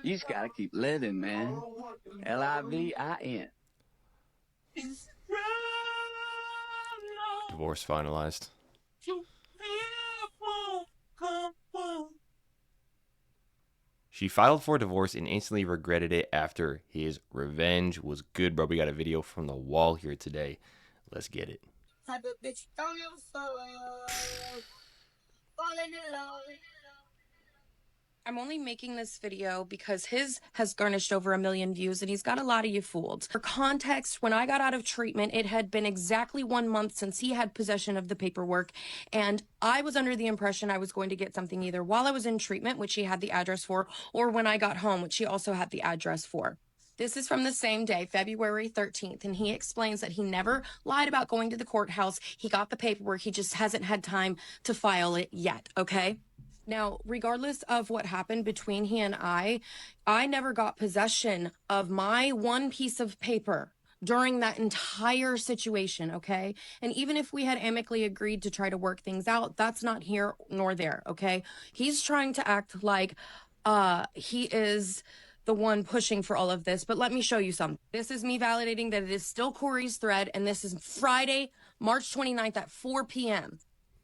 You just gotta keep living, man. Livin. Divorce finalized. She filed for divorce and instantly regretted it after his revenge was good, bro. We got a video from the wall here today. Let's get it. Type of bitch, don't give a fuck. Falling in love. I'm only making this video because his has garnished over 1 million views and he's got a lot of you fooled. For context, when I got out of treatment, it had been exactly 1 month since he had possession of the paperwork, and I was under the impression I was going to get something either while I was in treatment, which he had the address for, or when I got home, which he also had the address for. This is from the same day, February 13th, and he explains that he never lied about going to the courthouse. He got the paperwork, he just hasn't had time to file it yet, okay? Now, regardless of what happened between he and I never got possession of my one piece of paper during that entire situation, okay? And even if we had amicably agreed to try to work things out, that's not here nor there, okay? He's trying to act like he is the one pushing for all of this, but let me show you something. This is me validating that it is still Corey's thread, and this is Friday, March 29th at 4 p.m.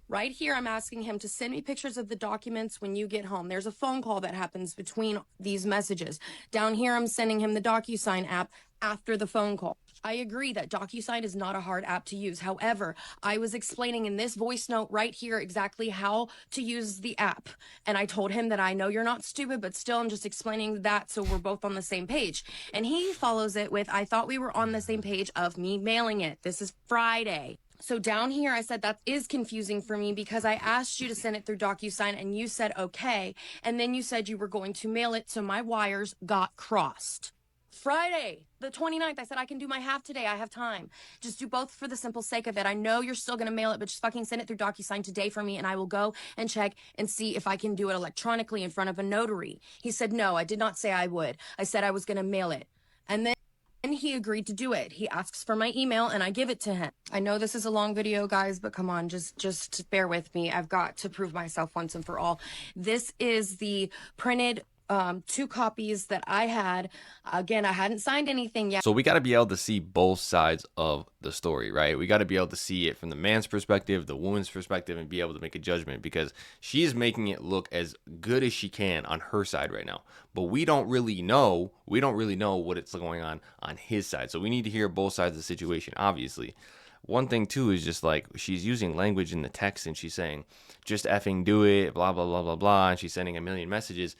Right here, I'm asking him to send me pictures of the documents when you get home. There's a phone call that happens between these messages. Down here, I'm sending him the DocuSign app after the phone call. I agree that DocuSign is not a hard app to use. However, I was explaining in this voice note right here exactly how to use the app. And I told him that I know you're not stupid, but still I'm just explaining that so we're both on the same page. And he follows it with, I thought we were on the same page of me mailing it. This is Friday. So down here, I said that is confusing for me because I asked you to send it through DocuSign and you said okay. And then you said you were going to mail it, so my wires got crossed. Friday, the 29th, I said I can do my half today. I have time. Just do both for the simple sake of it. I know you're still going to mail it, but just fucking send it through DocuSign today for me and I will go and check and see if I can do it electronically in front of a notary. He said, no, I did not say I would. I said I was going to mail it. And then he agreed to do it. He asks for my email and I give it to him. I know this is a long video, guys, but come on, just bear with me. I've got to prove myself once and for all. This is the printed 2 copies that I had. Again, I hadn't signed anything yet. So we got to be able to see both sides of the story, right? We got to be able to see it from the man's perspective, the woman's perspective, and be able to make a judgment because she is making it look as good as she can on her side right now. But we don't really know what it's going on his side. So we need to hear both sides of the situation, obviously. One thing too is just like she's using language in the text and she's saying, just effing do it, blah, blah, blah, blah, blah. And she's sending a million messages.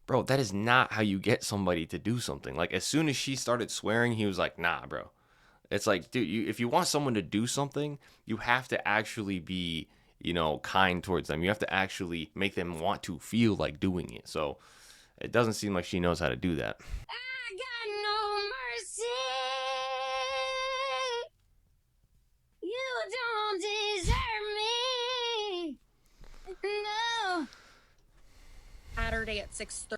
Bro, that is not how you get somebody to do something. Like, as soon as she started swearing, he was like, nah, bro. It's like, dude, if you want someone to do something, you have to actually be, kind towards them. You have to actually make them want to feel like doing it. So it doesn't seem like she knows how to do that. I got no mercy. You don't deserve me. No. Saturday at 6:30.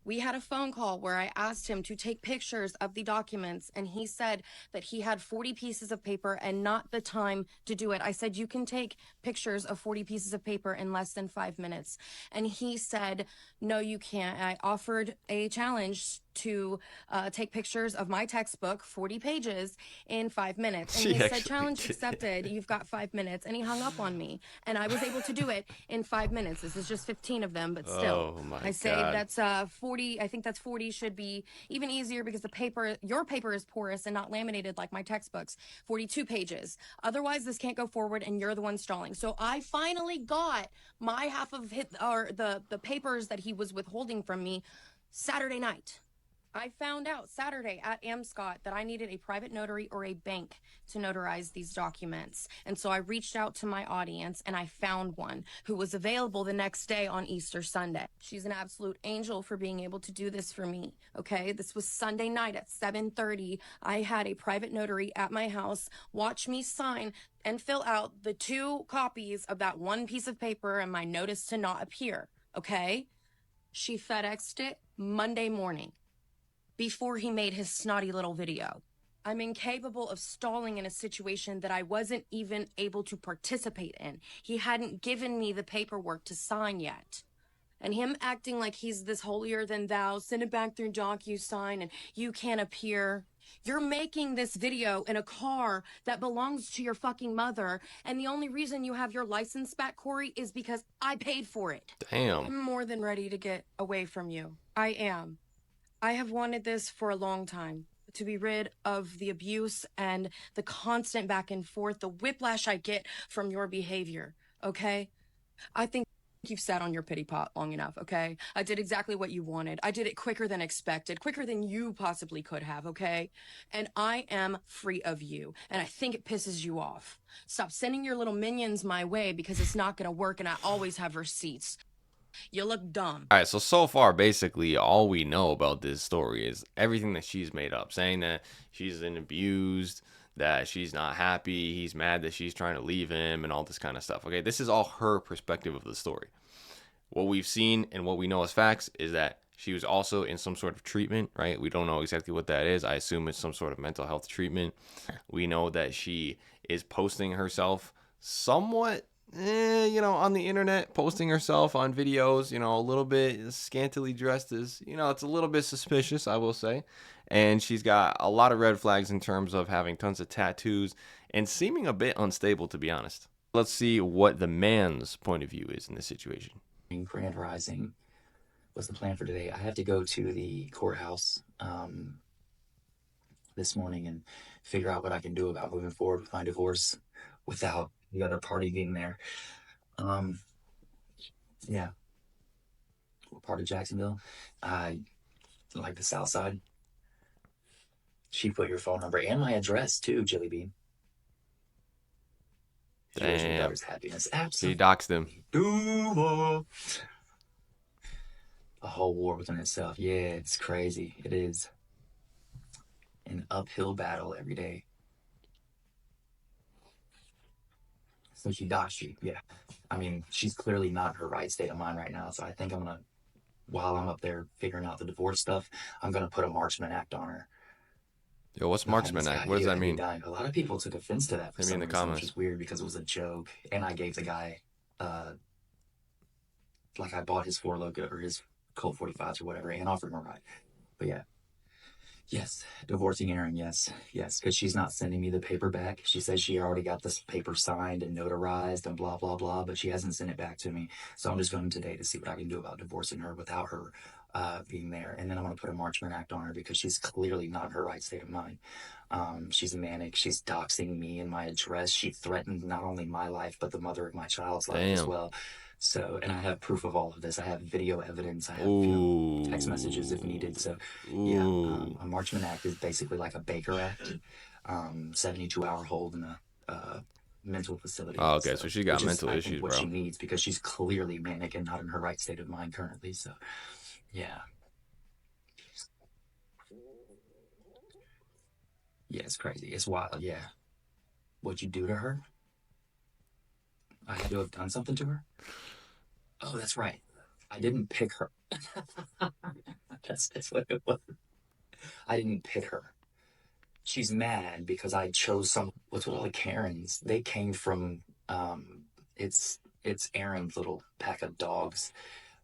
We had a phone call where I asked him to take pictures of the documents, and he said that he had 40 pieces of paper and not the time to do it. I said, you can take pictures of 40 pieces of paper in less than 5 minutes. And he said, no, you can't. I offered a challenge to take pictures of my textbook, 40 pages, in 5 minutes. And he said, challenge accepted. You've got 5 minutes. And he hung up on me. And I was able to do it in 5 minutes. This is just 15 of them, but still. Oh my I say God. that's 40. I think that's 40 should be even easier because your paper is porous and not laminated like my textbooks. 42 pages. Otherwise, this can't go forward and you're the one stalling. So I finally got my half of the papers that he was withholding from me Saturday night. I found out Saturday at Amscot that I needed a private notary or a bank to notarize these documents. And so I reached out to my audience and I found one who was available the next day on Easter Sunday. She's an absolute angel for being able to do this for me. Okay. This was Sunday night at 7:30. I had a private notary at my house watch me sign and fill out the 2 copies of that one piece of paper and my notice to not appear. Okay. She FedExed it Monday morning, before he made his snotty little video. I'm incapable of stalling in a situation that I wasn't even able to participate in. He hadn't given me the paperwork to sign yet. and him acting like he's this holier than thou, send it back through DocuSign and you can't appear. You're making this video in a car that belongs to your fucking mother, and the only reason you have your license back, Corey, is because I paid for it. Damn. I'm more than ready to get away from you. I am. I have wanted this for a long time, to be rid of the abuse and the constant back and forth, the whiplash I get from your behavior, okay? I think you've sat on your pity pot long enough, okay? I did exactly what you wanted. I did it quicker than expected, quicker than you possibly could have, okay? And I am free of you, and I think it pisses you off. Stop sending your little minions my way because it's not gonna work, and I always have receipts. You look dumb. All right, so far, basically, all we know about this story is everything that she's made up, saying that she's been abused, that she's not happy, he's mad that she's trying to leave him, and all this kind of stuff. Okay, this is all her perspective of the story. What we've seen and what we know as facts is that she was also in some sort of treatment, right? We don't know exactly what that is. I assume it's some sort of mental health treatment. We know that she is posting herself somewhat on the internet, posting herself on videos, a little bit scantily dressed is, it's a little bit suspicious, I will say. And she's got a lot of red flags in terms of having tons of tattoos and seeming a bit unstable, to be honest. Let's see what the man's point of view is in this situation. Grand Rising. What's the plan for today? I have to go to the courthouse this morning and figure out what I can do about moving forward with my divorce without the other party being there. Yeah. What part of Jacksonville? Like the south side. She put your phone number and my address too, Jilly Bean. She wishes your daughter's happiness. Absolutely. She doxed him. A whole war within itself. Yeah, it's crazy. It is an uphill battle every day. So she doxed you. Yeah. I mean, she's clearly not in her right state of mind right now. So I think while I'm up there figuring out the divorce stuff, I'm going to put a Marksman Act on her. Yo, what's Marksman Act? What does that mean? A lot of people took offense to that for some reason, which is weird because it was a joke. And I gave the guy, like I bought his Logo or his Colt 45s or whatever and offered him a ride. But yeah. Yes, divorcing Aaron, yes, because she's not sending me the paper back. She says she already got this paper signed and notarized and blah, blah, blah, but she hasn't sent it back to me. So I'm just going today to see what I can do about divorcing her without her being there. And then I'm going to put a Marchman Act on her because she's clearly not in her right state of mind. She's manic. She's doxing me and my address. She threatened not only my life, but the mother of my child's life as well. So, and I have proof of all of this. I have video evidence. I have text messages if needed. So, yeah, a Marchman Act is basically like a Baker Act, 72-hour hold in a mental facility. Oh, okay, so she got mental issues, what bro. She needs because she's clearly manic and not in her right state of mind currently. So, yeah. Yeah, it's crazy. It's wild. Yeah. What'd you do to her? I had to have done something to her? Oh, that's right. I didn't pick her. That's what it was. I didn't pick her. She's mad because I chose what's with all the Karens? They came from, it's Aaron's little pack of dogs.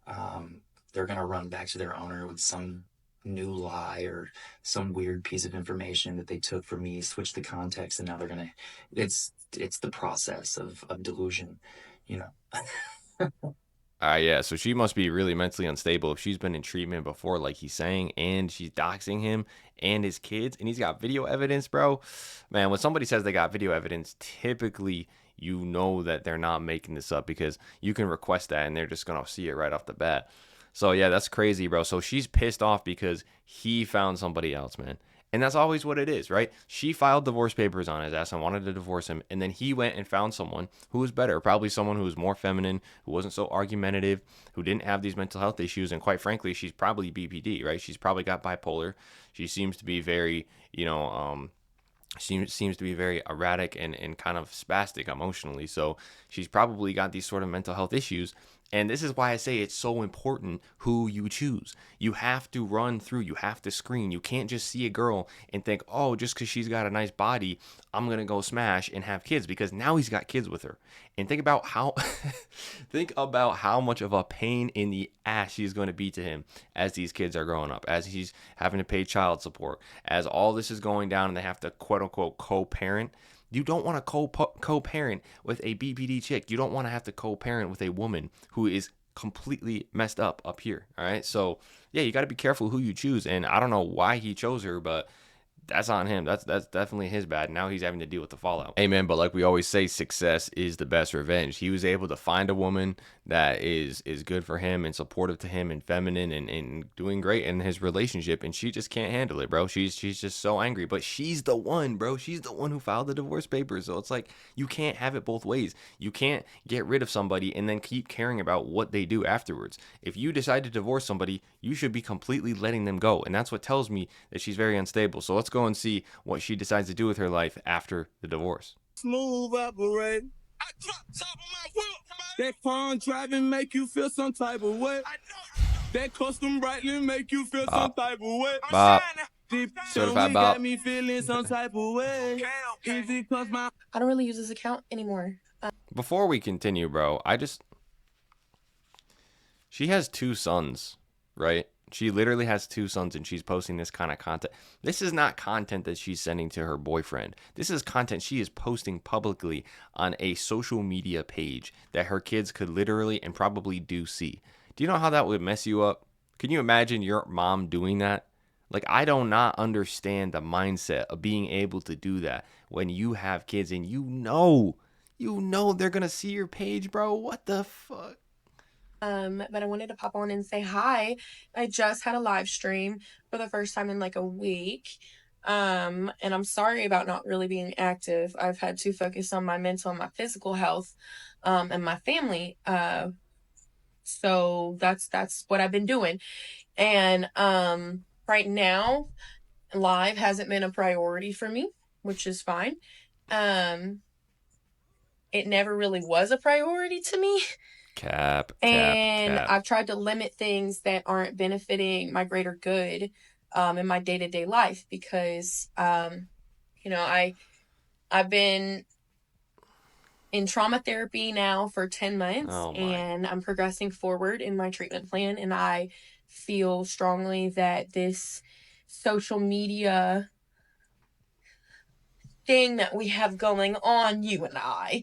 They're going to run back to their owner with some new lie or some weird piece of information that they took from me, switch the context, and now they're going to, it's the process of delusion, Yeah, so she must be really mentally unstable if she's been in treatment before, like he's saying, and she's doxing him and his kids, and he's got video evidence, bro. Man, when somebody says they got video evidence, typically you know that they're not making this up because you can request that and they're just going to see it right off the bat. So, yeah, that's crazy, bro. So she's pissed off because he found somebody else, man. And that's always what it is, right? She filed divorce papers on his ass and wanted to divorce him. And then he went and found someone who was better, probably someone who was more feminine, who wasn't so argumentative, who didn't have these mental health issues. And quite frankly, she's probably BPD, right? She's probably got bipolar. She seems to be very, seems to be very erratic and kind of spastic emotionally. So she's probably got these sort of mental health issues. And this is why I say it's so important who you choose. You have to run through, you have to screen. You can't just see a girl and think, oh, just because she's got a nice body, I'm going to go smash and have kids, because now he's got kids with her. And think about how think about how much of a pain in the ass she's going to be to him as these kids are growing up, as he's having to pay child support, as all this is going down and they have to quote unquote co-parent. You don't want to co-parent with a BPD chick. You don't want to have to co-parent with a woman who is completely messed up here. All right. So yeah, you got to be careful who you choose. And I don't know why he chose her, but that's on him. That's definitely his bad. Now he's having to deal with the fallout. Amen. But like we always say, success is the best revenge. He was able to find a woman that is good for him and supportive to him and feminine and doing great in his relationship, and she just can't handle it, bro. She's just so angry. But she's the one, bro. She's the one who filed the divorce papers. So it's like you can't have it both ways. You can't get rid of somebody and then keep caring about what they do afterwards. If you decide to divorce somebody, you should be completely letting them go. And that's what tells me that she's very unstable. So let's go and see what she decides to do with her life after the divorce. Smooth operate. I drop top of my whip. That phone driving make you feel some type of way. That custom brightly make you feel some type of way. Bop. Deep Certified got bop. me feeling some type of way. Is it cause my I don't really use this account anymore. Before we continue, bro, she has 2 sons, right? She literally has 2 sons, and she's posting this kind of content. This is not content that she's sending to her boyfriend. This is content she is posting publicly on a social media page that her kids could literally and probably do see. Do you know how that would mess you up? Can you imagine your mom doing that? Like, I do not understand the mindset of being able to do that when you have kids and you know they're going to see your page, bro. What the fuck? But I wanted to pop on and say hi. I just had a live stream for the first time in like a week. And I'm sorry about not really being active. I've had to focus on my mental and my physical health, and my family. So that's what I've been doing. And right now, live hasn't been a priority for me, which is fine. It never really was a priority to me. Cap. I've tried to limit things that aren't benefiting my greater good in my day-to-day life, because I've been in trauma therapy now for 10 months, and I'm progressing forward in my treatment plan, and I feel strongly that this social media thing that we have going on, you and I,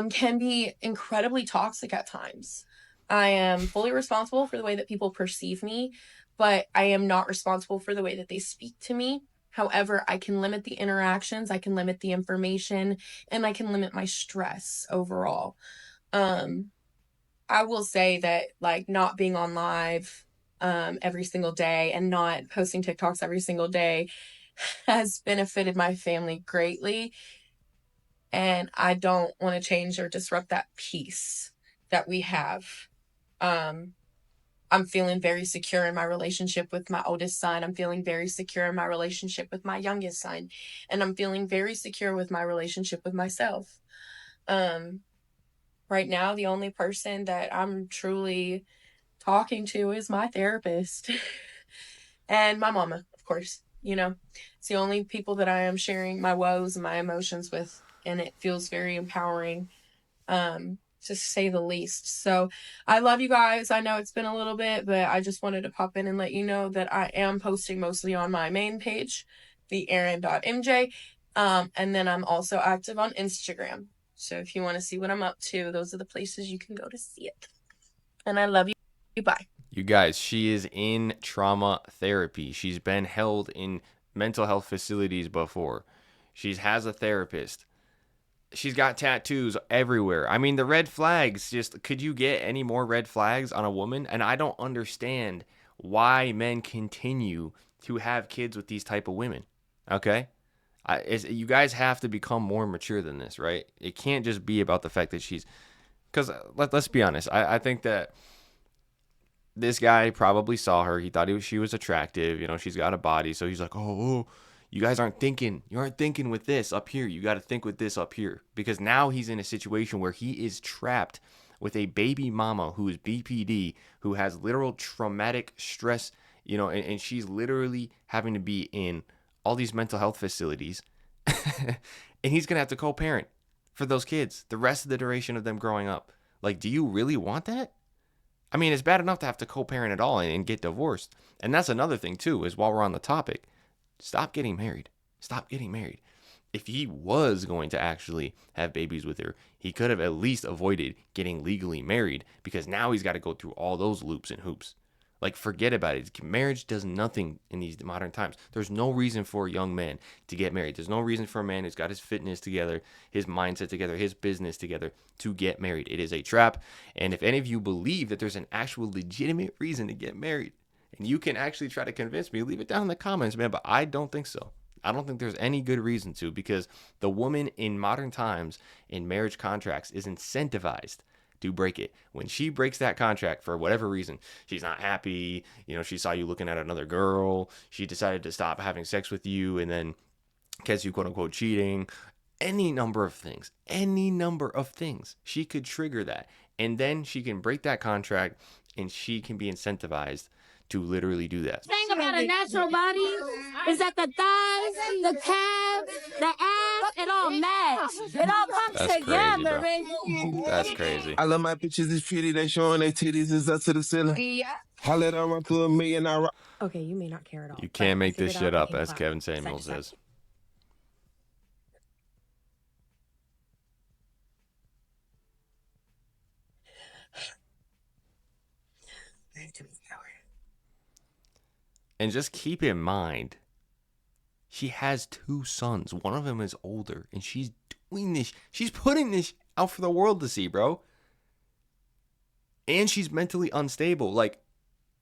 can be incredibly toxic at times. I am fully responsible for the way that people perceive me, but I am not responsible for the way that they speak to me. However, I can limit the interactions, I can limit the information, and I can limit my stress overall. I will say that, like, not being on live every single day and not posting TikToks every single day has benefited my family greatly. And I don't want to change or disrupt that peace that we have. I'm feeling very secure in my relationship with my oldest son. I'm feeling very secure in my relationship with my youngest son. And I'm feeling very secure with my relationship with myself. Right now, the only person that I'm truly talking to is my therapist. And my mama, of course. It's the only people that I am sharing my woes and my emotions with. And it feels very empowering, to say the least. So I love you guys. I know it's been a little bit, but I just wanted to pop in and let you know that I am posting mostly on my main page, the Erin.mj. And then I'm also active on Instagram. So if you want to see what I'm up to, those are the places you can go to see it. And I love you. Bye. You guys, she is in trauma therapy. She's been held in mental health facilities before. She has a therapist. She's got tattoos everywhere. I mean, the red flags, just, could you get any more red flags on a woman? And I don't understand why men continue to have kids with these type of women. Okay? You guys have to become more mature than this, right? It can't just be about the fact that she's... Because let's be honest. I think that this guy probably saw her. He thought she was attractive. She's got a body. So he's like, oh, you guys aren't thinking. You aren't thinking with this up here. You got to think with this up here. Because now he's in a situation where he is trapped with a baby mama who is BPD, who has literal traumatic stress, you know, and she's literally having to be in all these mental health facilities. And he's going to have to co-parent for those kids the rest of the duration of them growing up. Like, do you really want that? I mean, it's bad enough to have to co-parent at all and get divorced. And that's another thing, too, is while we're on the topic, stop getting married. Stop getting married. If he was going to actually have babies with her, he could have at least avoided getting legally married, because now he's got to go through all those loops and hoops. Like, forget about it. Marriage does nothing in these modern times. There's no reason for a young man to get married. There's no reason for a man who's got his fitness together, his mindset together, his business together to get married. It is a trap. And if any of you believe that there's an actual legitimate reason to get married, and you can actually try to convince me, leave it down in the comments, man. But I don't think so. I don't think there's any good reason to, because the woman in modern times in marriage contracts is incentivized to break it. When she breaks that contract for whatever reason, she's not happy, you know, she saw you looking at another girl, she decided to stop having sex with you and then catch you quote unquote cheating, any number of things, she could trigger that. And then she can break that contract and she can be incentivized to literally do that. The thing about a natural body is that the thighs, the calves, the ass, it all match. It all comes That's together, crazy, baby. That's crazy. I love my bitches, it's pretty, they showing their titties, is up to the ceiling. Yeah. I let her run to $1 million. Okay, you may not care at all. You can't make this shit up, as clap. Kevin Samuels says. And just keep in mind, she has 2 sons. One of them is older, and she's doing this. She's putting this out for the world to see, bro. And she's mentally unstable. Like,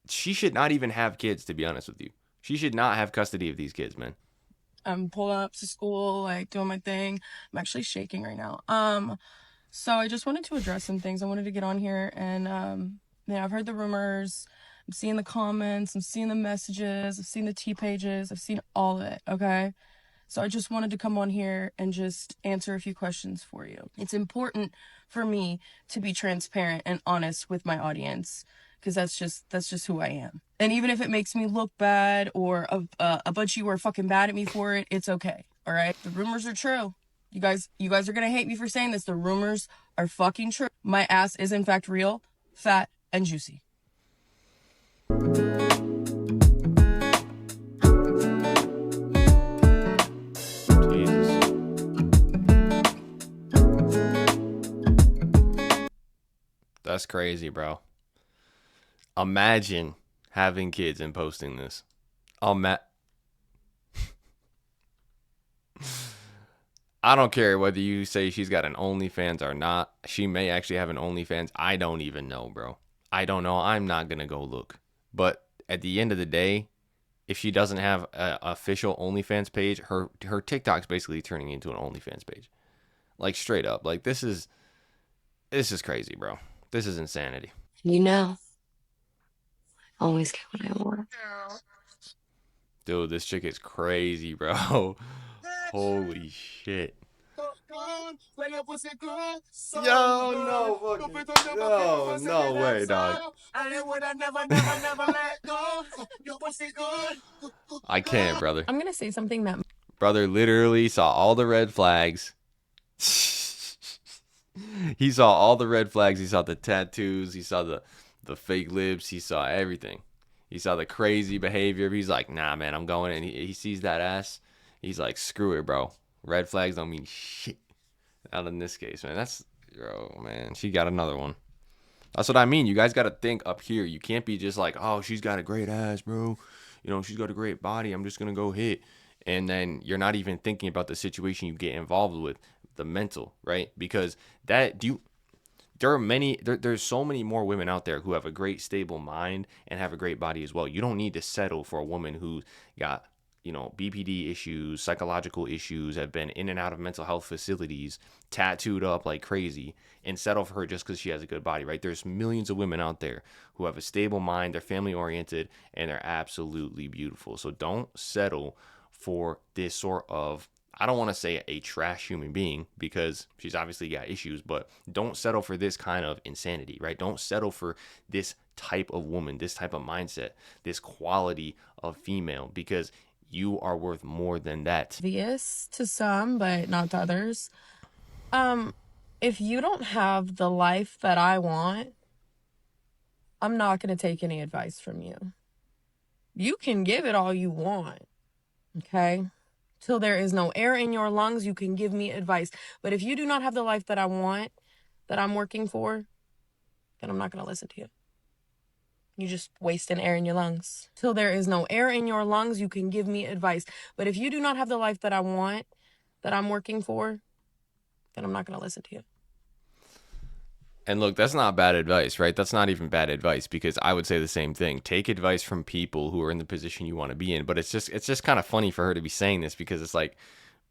she should not even have kids, to be honest with you. She should not have custody of these kids, man. I'm pulling up to school, like doing my thing. I'm actually shaking right now. So I just wanted to address some things. I wanted to get on here and yeah, I've heard the rumors. I'm seeing the comments, I'm seeing the messages, I've seen the T pages, I've seen all of it, okay? So I just wanted to come on here and just answer a few questions for you. It's important for me to be transparent and honest with my audience, because that's just who I am. And even if it makes me look bad or a bunch of you are fucking mad at me for it, it's okay, all right? The rumors are true. You guys are gonna hate me for saying this. The rumors are fucking true. My ass is in fact real, fat, and juicy. Jesus. That's crazy, bro. Imagine having kids and posting this. I don't care whether you say she's got an OnlyFans or not. She may actually have an OnlyFans. I don't even know, bro. I don't know. I'm not going to go look. But at the end of the day, if she doesn't have an official OnlyFans page, her TikTok's basically turning into an OnlyFans page. Like, straight up. Like, this is crazy, bro. This is insanity. You know, I always get what I want. Dude, this chick is crazy, bro. Holy shit. No way, dog. I can't, brother. I'm gonna say something that Brother literally saw all the red flags. He saw all the red flags. He saw the tattoos. He saw the fake lips. He saw everything. He saw the crazy behavior. He's like, nah, man, I'm going. And he sees that ass. He's like, screw it, bro. Red flags don't mean shit. Not in this case, man. Man, she got another one. That's what I mean. You guys got to think up here. You can't be just like, oh, she's got a great ass, bro. You know, she's got a great body. I'm just going to go hit. And then you're not even thinking about the situation you get involved with, the mental, right? Because there's so many more women out there who have a great stable mind and have a great body as well. You don't need to settle for a woman who got, you know, BPD issues, psychological issues, have been in and out of mental health facilities, tattooed up like crazy, and settle for her just because she has a good body, right? There's millions of women out there who have a stable mind, they're family oriented, and they're absolutely beautiful. So don't settle for this sort of, I don't want to say a trash human being because she's obviously got issues, but don't settle for this kind of insanity, right? Don't settle for this type of woman, this type of mindset, this quality of female, because you are worth more than that. Obvious to some, but not to others. If you don't have the life that I want, I'm not going to take any advice from you. You can give it all you want, okay? Till there is no air in your lungs, you can give me advice. But if you do not have the life that I want, that I'm working for, then I'm not going to listen to you. You're just wasting air in your lungs. Till there is no air in your lungs, you can give me advice. But if you do not have the life that I want, that I'm working for, then I'm not going to listen to you. And look, that's not bad advice, right? That's not even bad advice, because I would say the same thing. Take advice from people who are in the position you want to be in. But it's just kind of funny for her to be saying this, because it's like,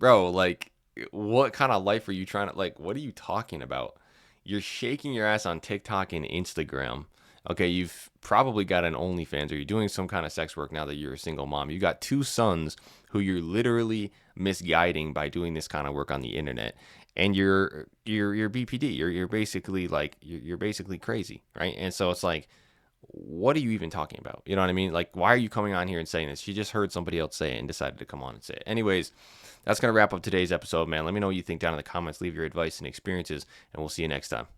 bro, like, what kind of life are you trying to, like, what are you talking about? You're shaking your ass on TikTok and Instagram. Okay, you've probably got an OnlyFans, or you're doing some kind of sex work now that you're a single mom. You got 2 sons who you're literally misguiding by doing this kind of work on the internet. And you're BPD. You're basically like you're basically crazy, right? And so it's like, what are you even talking about? You know what I mean? Like, why are you coming on here and saying this? She just heard somebody else say it and decided to come on and say it. Anyways, that's gonna wrap up today's episode, man. Let me know what you think down in the comments. Leave your advice and experiences, and we'll see you next time.